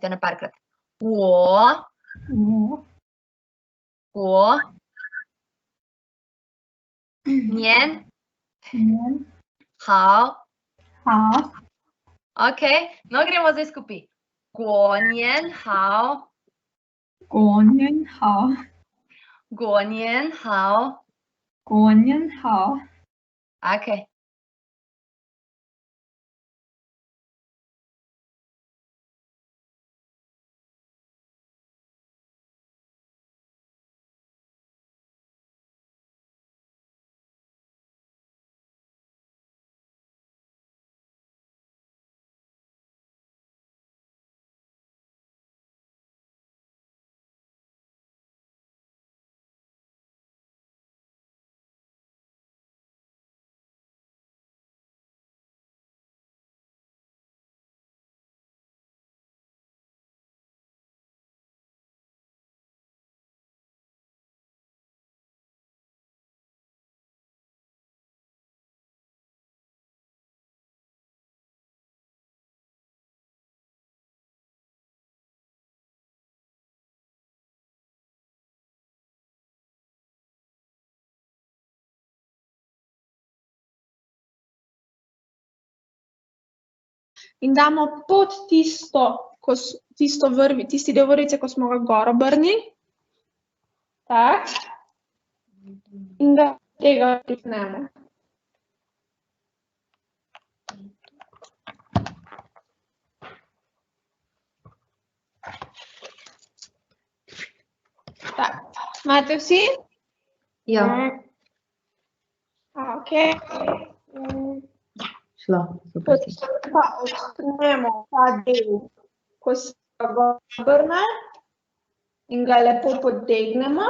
Te na parkrat. 我 年 好 Ok, no gremo zdaj skupaj. 过年好 过年好 Ok. In damo pod tisti del vrvice, ko smo ga gor obrnili. Tak. In ga tega pripnemo. Tak. Imate vsi? Ja. Ok. Šlo. Super si. Pa odstrnemo ta del, ko se ga gor obrne in ga lepo potegnemo.